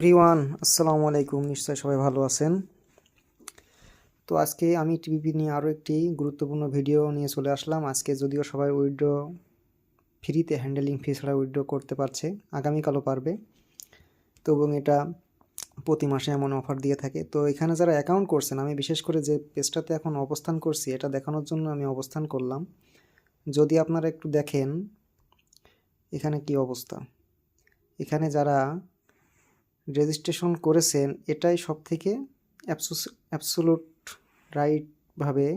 Everyone, আসসালামু আলাইকুম। নিশ্চয় সবাই ভালো আছেন। তো আজকে আমি টিভিপি নিয়ে আরও একটি গুরুত্বপূর্ণ ভিডিও নিয়ে চলে আসলাম। আজকে যদিও সবাই উইথড্র ফ্রিতে হ্যান্ডেলিং ফি ছাড়া উইথড্র করতে পারছে, আগামীকালও পারবে। তো এবং এটা প্রতি মাসে এমন অফার দিয়ে থাকে। তো এখানে যারা অ্যাকাউন্ট করছেন, আমি বিশেষ করে যে পেজটাতে এখন অবস্থান করছি এটা দেখানোর জন্য আমি অবস্থান করলাম। যদি আপনারা একটু দেখেন এখানে কি অবস্থা, এখানে যারা রেজিস্ট্রেশন করেছেন এটাই সবথেকে অ্যাবসোলুট রাইটভাবে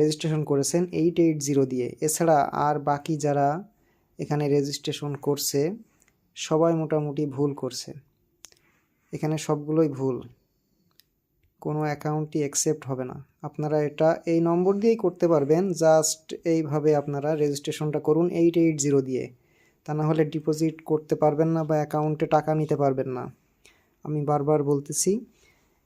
রেজিস্ট্রেশন করেছেন 880 দিয়ে। এছাড়া আর বাকি যারা এখানে রেজিস্ট্রেশন করছে সবাই মোটামুটি ভুল করছে। এখানে সবগুলোই ভুল, কোনো অ্যাকাউন্টই অ্যাকসেপ্ট হবে না। আপনারা এটা এই নম্বর দিয়েই করতে পারবেন, জাস্ট এইভাবে আপনারা রেজিস্ট্রেশনটা করুন 880 দিয়ে। তা না হলে ডিপোজিট করতে পারবেন না বা অ্যাকাউন্টে টাকা নিতে পারবেন না। আমি বারবার বলতেছি,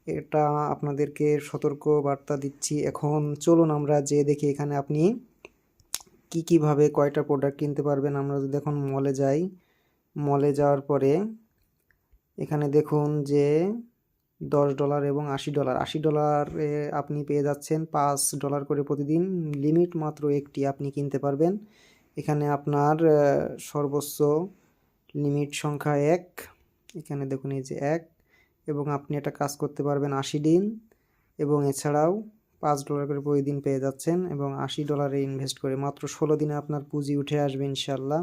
এটা আপনাদেরকে সতর্ক বার্তা দিচ্ছি। এখন চলুন আমরা যে দেখি এখানে আপনি কীভাবে কয়টা প্রোডাক্ট কিনতে পারবেন। আমরা যদি এখন মলে যাই, মলে যাওয়ার পরে এখানে দেখুন যে $10 এবং $80। $80 আপনি পেয়ে যাচ্ছেন $5 করে প্রতিদিন। লিমিট মাত্র একটি আপনি কিনতে পারবেন। এখানে আপনার সর্বোচ্চ লিমিট সংখ্যা 1। এখানে দেখুন এই যে 1, এবং আপনি এটা কাজ করতে পারবেন 80 দিন, এবং এছাড়াও $5 করে প্রতিদিন পেয়ে যাচ্ছেন, এবং $80 ইনভেস্ট করে মাত্র 16 দিনে আপনার পুঁজি উঠে আসবে ইনশাল্লাহ।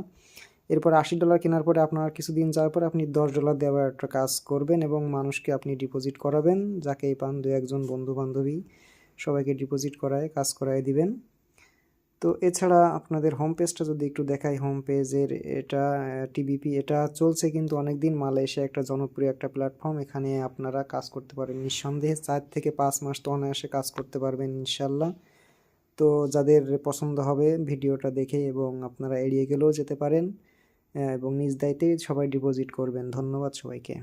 এরপর $80 কেনার পরে আপনার কিছুদিন যাওয়ার পরে আপনি $10 দেওয়ার একটা কাজ করবেন এবং মানুষকে আপনি ডিপোজিট করাবেন। যাকেই পান 2-1 জন বন্ধু বান্ধবী সবাইকে ডিপোজিট করায় কাজ করায় দিবেন। তো এছাড়া আপনাদের হোম পেজটা যদি একটু দেখাই, হোম পেজের এটা টিভিপি এটা চলছে কিন্তু অনেক দিন। মালয়েশিয়া একটা জনপ্রিয় একটা প্ল্যাটফর্ম, এখানে আপনারা কাজ করতে পারেন নিঃসন্দেহে। 4 থেকে 5 মাস তো অনায়াসে কাজ করতে পারবেন ইনশাল্লাহ। তো যাদের পছন্দ হবে ভিডিওটা দেখে এবং আপনারা এড়িয়ে গেলেও যেতে পারেন, এবং নিজ দায়িত্বে সবাই ডিপোজিট করবেন। ধন্যবাদ সবাইকে।